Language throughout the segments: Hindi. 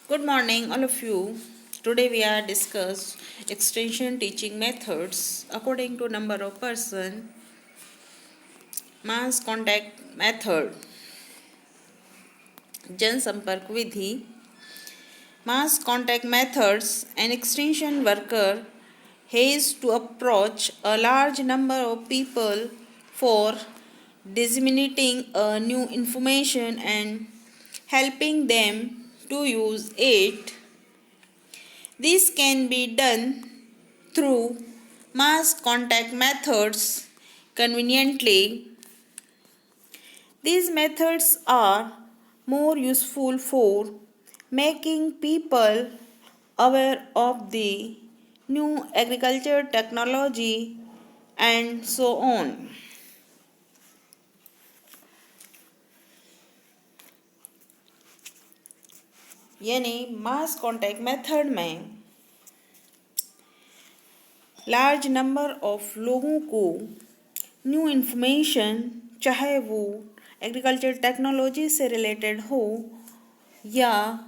Good morning, all of you. Today we are discuss extension teaching methods according to number of person, mass contact method, जन संपर्क विधि, mass contact methods. An extension worker has to approach a large number of people for disseminating a new information and helping them to use it. This can be done through mass contact methods conveniently. These methods are more useful for making people aware of the new agriculture technology and so on. यानी मास कॉन्टैक्ट मेथड में लार्ज नंबर ऑफ लोगों को न्यू इन्फॉर्मेशन, चाहे वो एग्रीकल्चर टेक्नोलॉजी से रिलेटेड हो या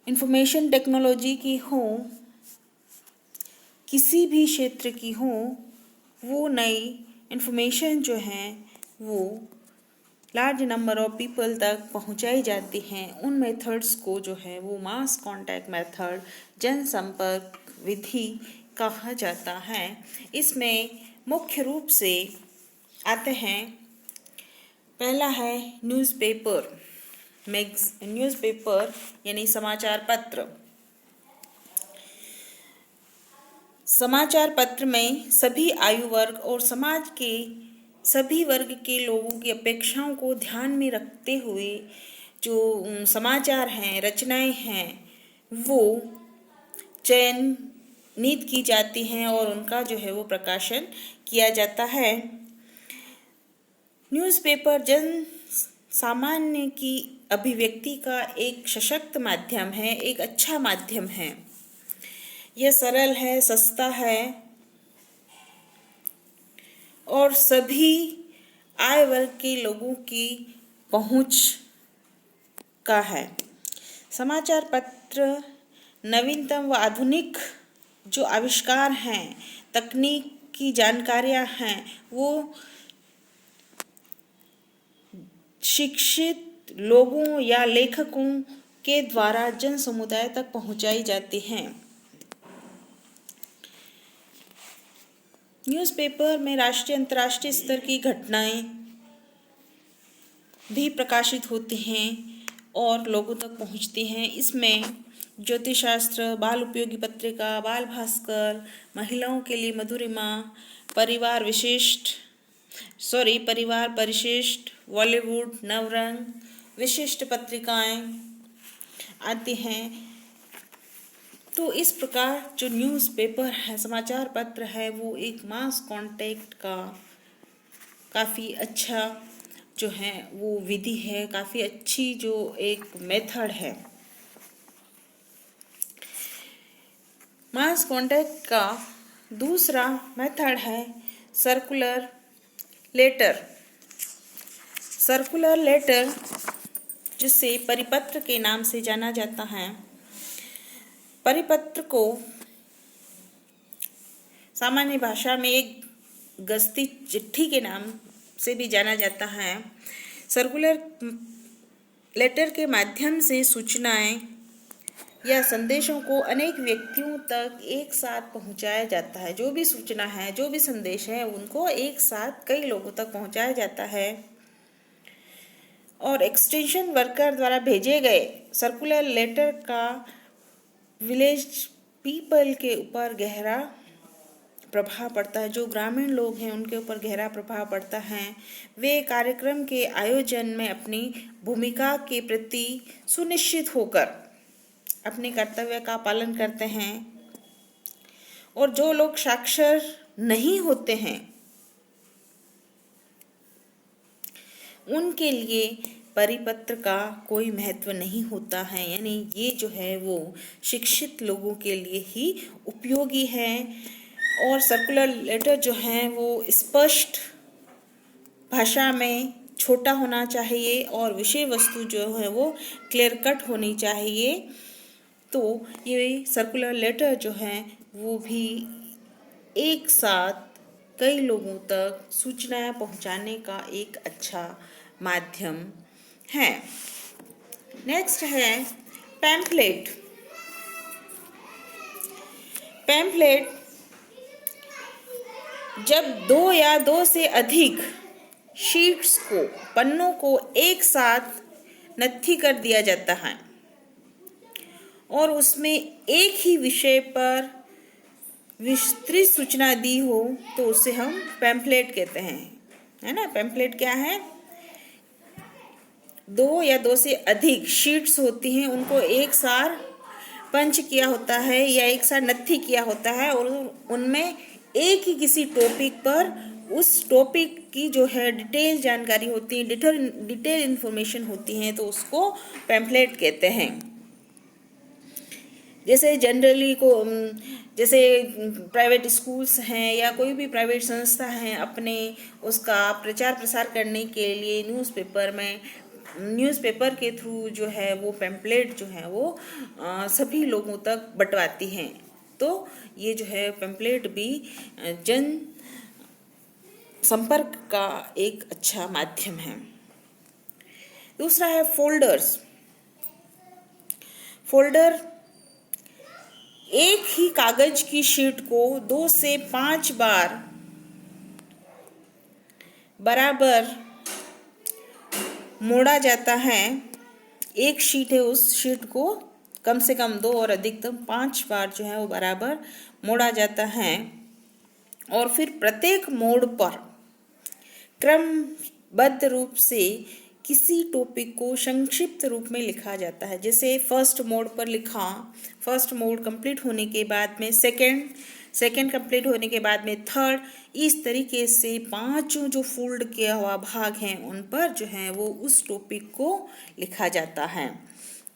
इंफॉर्मेशन टेक्नोलॉजी की हो, किसी भी क्षेत्र की हो, वो नई इन्फॉर्मेशन जो है वो लार्ज नंबर ऑफ पीपल तक पहुंचाई जाती हैं। उन मेथड्स को जो है वो मास कॉन्टैक्ट मेथड, जनसंपर्क विधि कहा जाता है। इसमें मुख्य रूप से आते हैं, पहला है न्यूज़पेपर यानी समाचार पत्र। समाचार पत्र में सभी आयु वर्ग और समाज के सभी वर्ग के लोगों की अपेक्षाओं को ध्यान में रखते हुए जो समाचार हैं, रचनाएं हैं, वो चयनित की जाती हैं और उनका जो है वो प्रकाशन किया जाता है। न्यूज़पेपर जन सामान्य की अभिव्यक्ति का एक सशक्त माध्यम है, एक अच्छा माध्यम है। यह सरल है, सस्ता है और सभी आय वर्ग के लोगों की पहुंच का है। समाचार पत्र नवीनतम व आधुनिक जो आविष्कार हैं, तकनीक की जानकारियां हैं, वो शिक्षित लोगों या लेखकों के द्वारा जन समुदाय तक पहुंचाई जाती हैं। न्यूज़पेपर में राष्ट्रीय अंतर्राष्ट्रीय स्तर की घटनाएं भी प्रकाशित होती हैं और लोगों तक पहुंचती हैं। इसमें ज्योतिष शास्त्र, बाल उपयोगी पत्रिका, बाल भास्कर, महिलाओं के लिए मधुरिमा, परिवार परिशिष्ट, बॉलीवुड, नवरंग, विशिष्ट पत्रिकाएं आती हैं। तो इस प्रकार जो न्यूज़पेपर है, समाचार पत्र है, वो एक मास कॉन्टैक्ट का काफ़ी अच्छा जो है वो विधि है, काफ़ी अच्छी जो एक मेथड है। मास कॉन्टैक्ट का दूसरा मेथड है सर्कुलर लेटर। सर्कुलर लेटर, जिसे परिपत्र के नाम से जाना जाता है, परिपत्र को सामान्य भाषा में एक गश्ती चिट्ठी के नाम से भी जाना जाता है। सर्कुलर लेटर के माध्यम से सूचनाएं या संदेशों को अनेक व्यक्तियों तक एक साथ पहुंचाया जाता है। जो भी सूचना है, जो भी संदेश है, उनको एक साथ कई लोगों तक पहुंचाया जाता है और एक्सटेंशन वर्कर द्वारा भेजे गए सर्कुलर लेटर का विलेज पीपल के ऊपर गहरा प्रभाव पड़ता है। जो ग्रामीण लोग हैं उनके ऊपर गहरा प्रभाव पड़ता है। वे कार्यक्रम के आयोजन में अपनी भूमिका के प्रति सुनिश्चित होकर अपने कर्तव्य का पालन करते हैं और जो लोग साक्षर नहीं होते हैं उनके लिए परिपत्र का कोई महत्व नहीं होता है। यानी ये जो है वो शिक्षित लोगों के लिए ही उपयोगी है और सर्कुलर लेटर जो हैं वो स्पष्ट भाषा में छोटा होना चाहिए और विषय वस्तु जो है वो क्लियर कट होनी चाहिए। तो ये सर्कुलर लेटर जो है वो भी एक साथ कई लोगों तक सूचनाएं पहुंचाने का एक अच्छा माध्यम है। नेक्स्ट है पैम्फलेट। पैम्फलेट जब दो या दो से अधिक शीट्स को, पन्नों को एक साथ नत्थी कर दिया जाता है और उसमें एक ही विषय पर विस्तृत सूचना दी हो तो उसे हम पैम्फलेट कहते हैं, है ना। पैम्फलेट क्या है? दो या दो से अधिक शीट्स होती हैं, उनको एक साथ पंच किया होता है या एक साथ नत्थी किया होता है और उनमें एक ही किसी टॉपिक पर उस टॉपिक की जो है डिटेल जानकारी होती है, डिटेल इन्फॉर्मेशन होती है, तो उसको पैम्फलेट कहते हैं। जैसे जनरली जैसे प्राइवेट स्कूल्स हैं या कोई भी प्राइवेट संस्था है, अपने उसका प्रचार प्रसार करने के लिए न्यूज़पेपर के थ्रू जो है वो पैम्फलेट जो है वो सभी लोगों तक बंटवाती हैं। तो ये जो है पैम्फलेट भी जन संपर्क का एक अच्छा माध्यम है। दूसरा है फोल्डर्स। फोल्डर एक ही कागज की शीट को 2 से 5 बार बराबर मोड़ा जाता है। एक शीट है, उस शीट को कम से कम 2 और अधिकतम 5 बार जो है वो बराबर मोड़ा जाता है और फिर प्रत्येक मोड़ पर क्रमबद्ध रूप से किसी टॉपिक को संक्षिप्त रूप में लिखा जाता है। जैसे फर्स्ट मोड पर लिखा, फर्स्ट मोड कंप्लीट होने के बाद में सेकंड कंप्लीट होने के बाद में थर्ड, इस तरीके से 5 जो फोल्ड किया हुआ भाग हैं उन पर जो है वो उस टॉपिक को लिखा जाता है।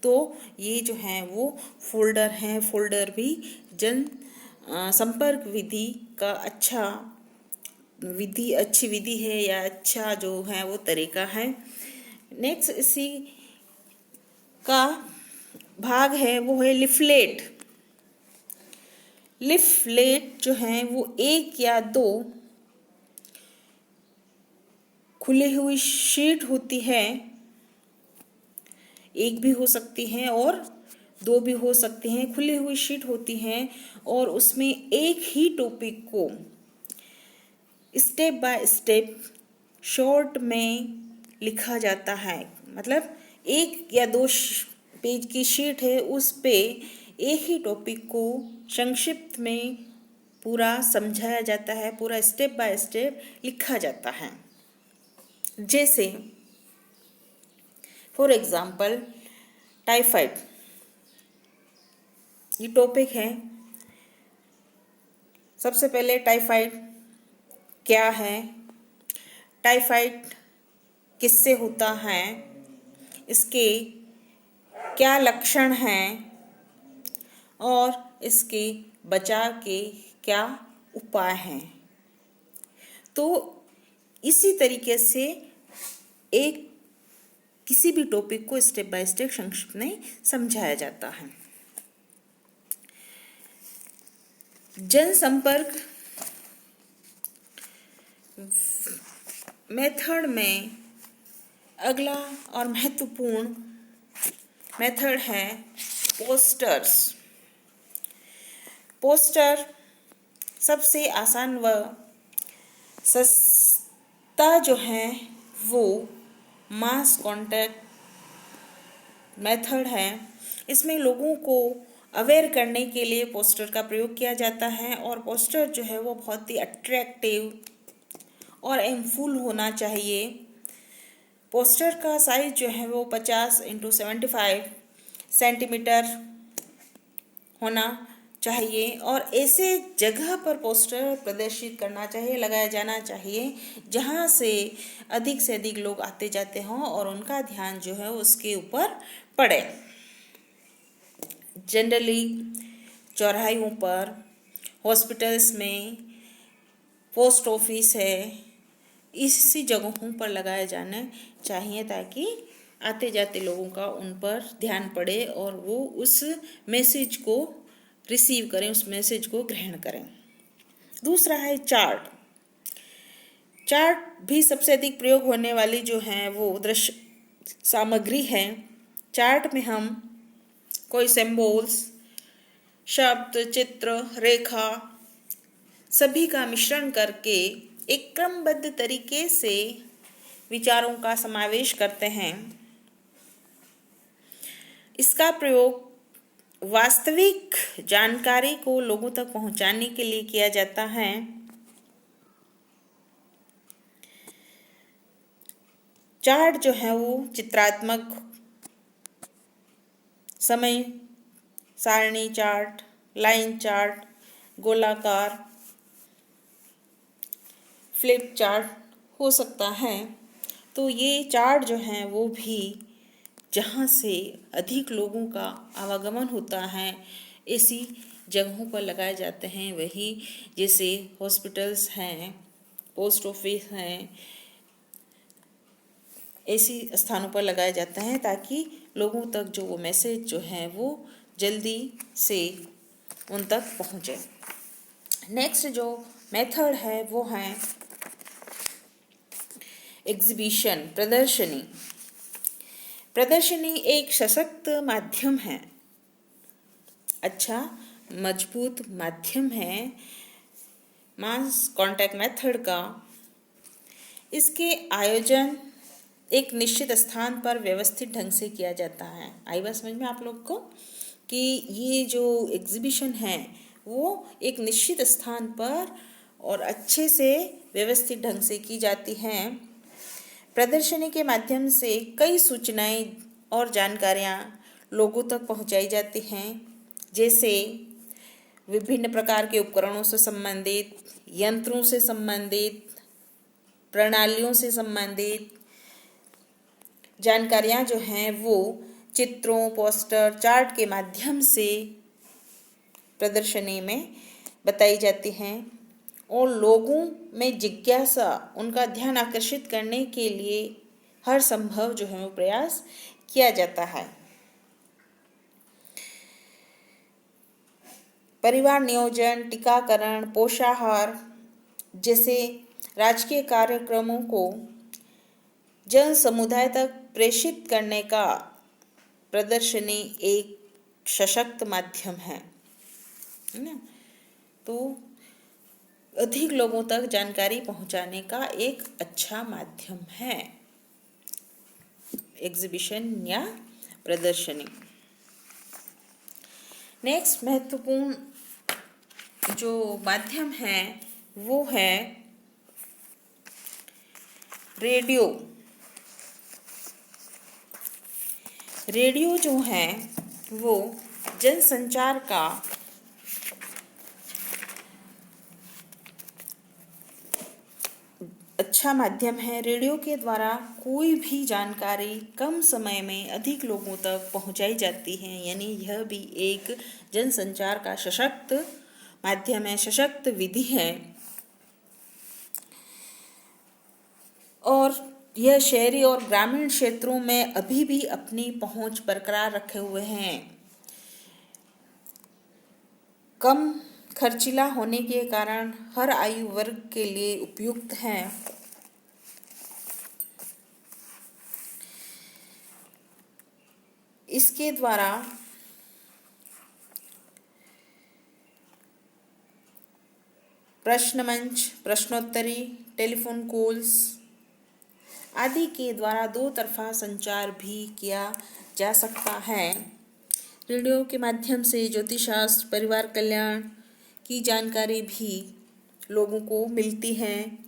तो ये जो है वो फोल्डर हैं। फोल्डर भी जन संपर्क विधि का अच्छी विधि है या अच्छा जो है वो तरीका है। नेक्स्ट इसी का भाग है वो है लिफलेट। लिफलेट जो है वो 1 या 2 खुली हुई शीट होती है, एक भी हो सकती है और 2 भी हो सकती हैं। खुली हुई शीट होती हैं और उसमें एक ही टॉपिक को स्टेप बाय स्टेप शॉर्ट में लिखा जाता है। मतलब 1 या 2 पेज की शीट है, उस पे एक ही टॉपिक को संक्षिप्त में पूरा समझाया जाता है, पूरा स्टेप बाय स्टेप लिखा जाता है। जैसे फॉर एग्जाम्पल टाइफाइड, ये टॉपिक है। सबसे पहले टाइफाइड क्या है, टाइफाइड किससे होता है, इसके क्या लक्षण हैं और इसके बचाव के क्या उपाय हैं। तो इसी तरीके से एक किसी भी टॉपिक को स्टेप बाय स्टेप संक्षिप्त में समझाया जाता है। जनसंपर्क मेथड में अगला और महत्वपूर्ण मेथड है पोस्टर्स। पोस्टर सबसे आसान व सस्ता जो है वो मास कॉन्टैक्ट मेथड है। इसमें लोगों को अवेयर करने के लिए पोस्टर का प्रयोग किया जाता है और पोस्टर जो है वो बहुत ही अट्रैक्टिव और एमफुल होना चाहिए। पोस्टर का साइज जो है वो 50 × 75 सेंटीमीटर होना चाहिए और ऐसे जगह पर पोस्टर प्रदर्शित करना चाहिए, लगाया जाना चाहिए जहाँ से अधिक लोग आते जाते हों और उनका ध्यान जो है उसके ऊपर पड़े। जनरली चौराहों पर, हॉस्पिटल्स में, पोस्ट ऑफिस है, इसी जगहों पर लगाए जाने चाहिए ताकि आते जाते लोगों का उन पर ध्यान पड़े और वो उस मैसेज को रिसीव करें, उस मैसेज को ग्रहण करें। दूसरा है चार्ट। चार्ट भी सबसे अधिक प्रयोग होने वाली जो है वो दृश्य सामग्री है। चार्ट में हम कोई सिंबल्स, शब्द, चित्र, रेखा सभी का मिश्रण करके एक क्रमबद्ध तरीके से विचारों का समावेश करते हैं। इसका प्रयोग वास्तविक जानकारी को लोगों तक पहुंचाने के लिए किया जाता है। चार्ट जो है वो चित्रात्मक, समय सारणी चार्ट, लाइन चार्ट, गोलाकार, फ्लिप चार्ट हो सकता है। तो ये चार्ट जो हैं वो भी जहाँ से अधिक लोगों का आवागमन होता है ऐसी जगहों पर लगाए जाते हैं। वही जैसे हॉस्पिटल्स हैं, पोस्ट ऑफिस हैं, ऐसी स्थानों पर लगाए जाते हैं ताकि लोगों तक जो वो मैसेज जो है वो जल्दी से उन तक पहुँचे। नेक्स्ट जो मेथड है वो है एग्जीबिशन, प्रदर्शनी। प्रदर्शनी एक सशक्त माध्यम है, अच्छा मजबूत माध्यम है मास कॉन्टैक्ट मेथड का। इसके आयोजन एक निश्चित स्थान पर व्यवस्थित ढंग से किया जाता है। आई बात समझ में आप लोग को कि ये जो एग्जीबिशन है वो एक निश्चित स्थान पर और अच्छे से व्यवस्थित ढंग से की जाती हैं। प्रदर्शनी के माध्यम से कई सूचनाएं और जानकारियां लोगों तक पहुंचाई जाती हैं, जैसे विभिन्न प्रकार के उपकरणों से संबंधित, यंत्रों से संबंधित, प्रणालियों से संबंधित जानकारियां जो हैं वो चित्रों, पोस्टर, चार्ट के माध्यम से प्रदर्शनी में बताई जाती हैं और लोगों में जिज्ञासा, उनका ध्यान आकर्षित करने के लिए हर संभव जो है वो प्रयास किया जाता है। परिवार नियोजन, टीकाकरण, पोषाहार जैसे राजकीय कार्यक्रमों को जन समुदाय तक प्रेषित करने का प्रदर्शनी एक सशक्त माध्यम है ना। तो अधिक लोगों तक जानकारी पहुंचाने का एक अच्छा माध्यम है एग्जीबिशन या प्रदर्शनी। नेक्स्ट महत्वपूर्ण जो माध्यम है वो है रेडियो। रेडियो जो है वो जनसंचार का अच्छा माध्यम है। रेडियो के द्वारा कोई भी जानकारी कम समय में अधिक लोगों तक पहुंचाई जाती है, यानी यह भी एक जनसंचार का सशक्त माध्यम है, सशक्त विधि है। और यह शहरी और ग्रामीण क्षेत्रों में अभी भी अपनी पहुंच बरकरार रखे हुए हैं। कम खर्चीला होने के कारण हर आयु वर्ग के लिए उपयुक्त है। इसके द्वारा प्रश्न मंच, प्रश्नोत्तरी, टेलीफोन कॉल्स आदि के द्वारा दो तरफा संचार भी किया जा सकता है। रेडियो के माध्यम से ज्योतिषशास्त्र, परिवार कल्याण की जानकारी भी लोगों को मिलती है।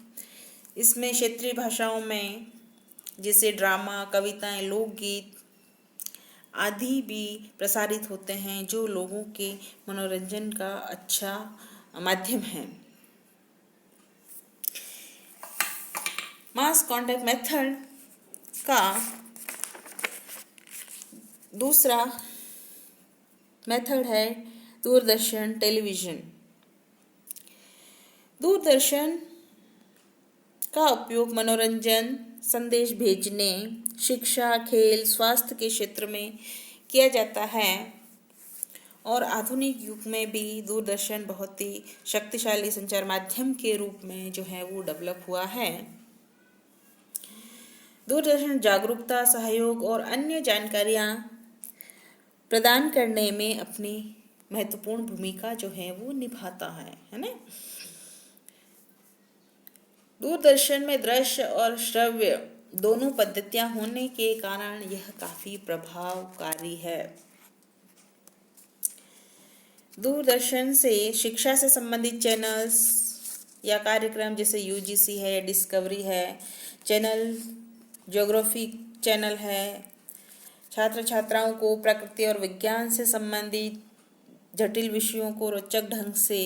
इसमें क्षेत्रीय भाषाओं में जैसे ड्रामा, कविताएं, लोकगीत आदि भी प्रसारित होते हैं, जो लोगों के मनोरंजन का अच्छा माध्यम है। मास कॉन्टैक्ट मेथड का दूसरा मेथड है दूरदर्शन, टेलीविज़न। दूरदर्शन का उपयोग मनोरंजन, संदेश भेजने, शिक्षा, खेल, स्वास्थ्य के क्षेत्र में किया जाता है। और आधुनिक युग में भी दूरदर्शन बहुत ही शक्तिशाली संचार माध्यम के रूप में जो है वो डेवलप हुआ है। दूरदर्शन जागरूकता, सहयोग और अन्य जानकारियां प्रदान करने में अपनी महत्वपूर्ण भूमिका जो है वो निभाता है ना। दूरदर्शन में दृश्य और श्रव्य दोनों पद्धतियां होने के कारण यह काफी प्रभावकारी है। दूरदर्शन से शिक्षा से संबंधित चैनल्स या कार्यक्रम जैसे यूजीसी है, डिस्कवरी है, चैनल ज्योग्राफी चैनल है, छात्र छात्राओं को प्रकृति और विज्ञान से संबंधित जटिल विषयों को रोचक ढंग से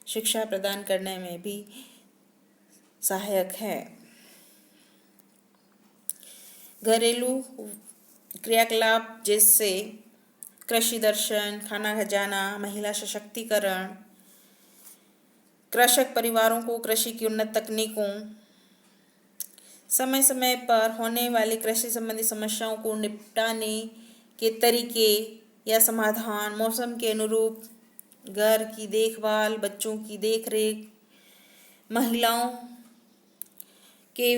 शिक्षा प्रदान करने में भी सहायक है। घरेलू क्रियाकलाप जैसे कृषि दर्शन, खाना खजाना, महिला सशक्तिकरण, कृषक परिवारों को कृषि की उन्नत तकनीकों, समय समय पर होने वाली कृषि संबंधी समस्याओं को निपटाने के तरीके या समाधान, मौसम के अनुरूप घर की देखभाल, बच्चों की देखरेख, महिलाओं के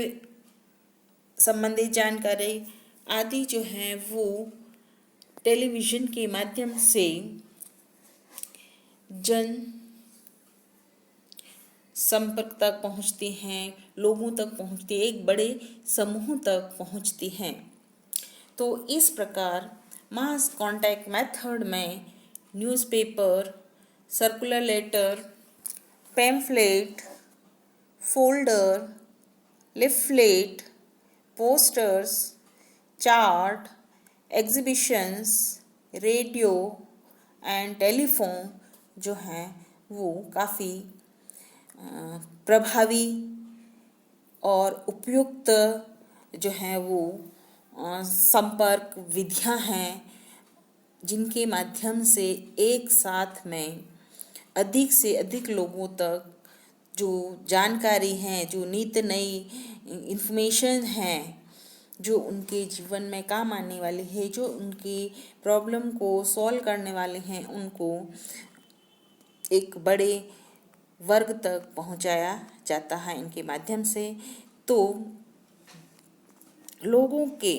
संबंधित जानकारी आदि जो है वो टेलीविज़न के माध्यम से जन संपर्क तक पहुंचती हैं, लोगों तक पहुंचती है, एक बड़े समूह तक पहुंचती हैं। तो इस प्रकार मास कांटेक्ट मेथड में newspaper, circular letter, pamphlet, folder, leaflet, posters, chart, exhibitions, radio and telephone जो हैं वो काफ़ी प्रभावी और उपयुक्त जो हैं वो संपर्क विधियां हैं, जिनके माध्यम से एक साथ में अधिक से अधिक लोगों तक जो जानकारी है, जो नित नई इन्फॉर्मेशन है, जो उनके जीवन में काम आने वाली है, जो उनकी प्रॉब्लम को सॉल्व करने वाले हैं, उनको एक बड़े वर्ग तक पहुंचाया जाता है इनके माध्यम से। तो लोगों के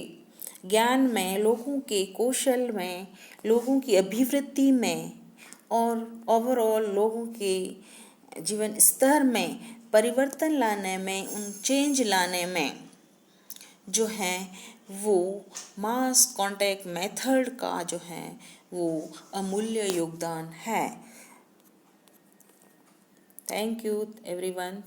ज्ञान में, लोगों के कौशल में, लोगों की अभिवृद्धि में और ओवरऑल लोगों के जीवन स्तर में परिवर्तन लाने में, उन चेंज लाने में जो है वो मास कांटेक्ट मेथड का जो है वो अमूल्य योगदान है। Thank you everyone.